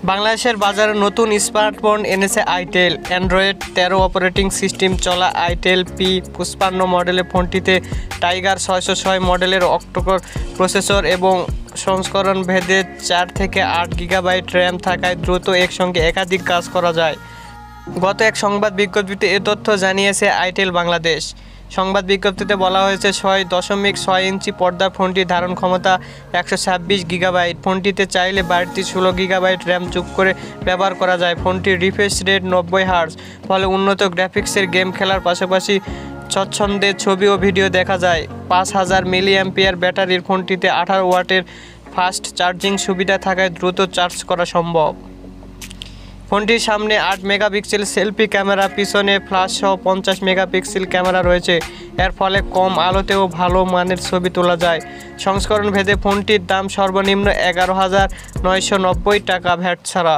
বাংলাদেশের বাজারে নতুন স্মার্টফোন এনেছে আইটেল। অ্যান্ড্রয়েড 13 অপারেটিং সিস্টেম চলা আইটেল P55 মডেলের ফোনটিতে টাইগার 606 মডেলের অক্টোকোর প্রসেসর এবং সংস্করণ ভেদে 4 থেকে 8 গিগাবাইট র্যাম থাকায় দ্রুত একসঙ্গে একাধিক কাজ করা যায়। গত এক সংবাদ বিজ্ঞপ্তিতে এ তথ্য জানিয়েছে আইটেল বাংলাদেশ। সংবাদ বিজ্ঞপ্তিতে বলা হয়েছে 6.6 ইঞ্চি পর্দার ফোনটি ধারণ ক্ষমতা 126 গিগাবাইট। ফোনটিতে চাইলে বাড়তি 16 গিগাবাইট র্যাম যোগ করে ব্যবহার করা যায়। ফোনটির রিফ্রেশ রেট 90 হার্জ, ফলে উন্নত গ্রাফিক্সের গেম খেলার পাশাপাশি স্বচ্ছন্দে ছবি ও ভিডিও দেখা যায়। 5000 মিলিঅ্যাম্পিয়ার ব্যাটারির ফোনটিতে 18 ওয়াটের ফাস্ট চার্জিং সুবিধা থাকায় দ্রুত চার্জ করা সম্ভব। ফোনটির সামনে 8 মেগাপিক্সেল সেলফি ক্যামেরা, পিছনে ফ্ল্যাশ সহ 50 মেগাপিক্সেল ক্যামেরা রয়েছে। এর ফলে কম আলোতেও ভালো মানের ছবি তোলা যায়। সংস্করণ ভেদে ফোনটির দাম সর্বনিম্ন 11,990 টাকা ভ্যাট ছাড়া।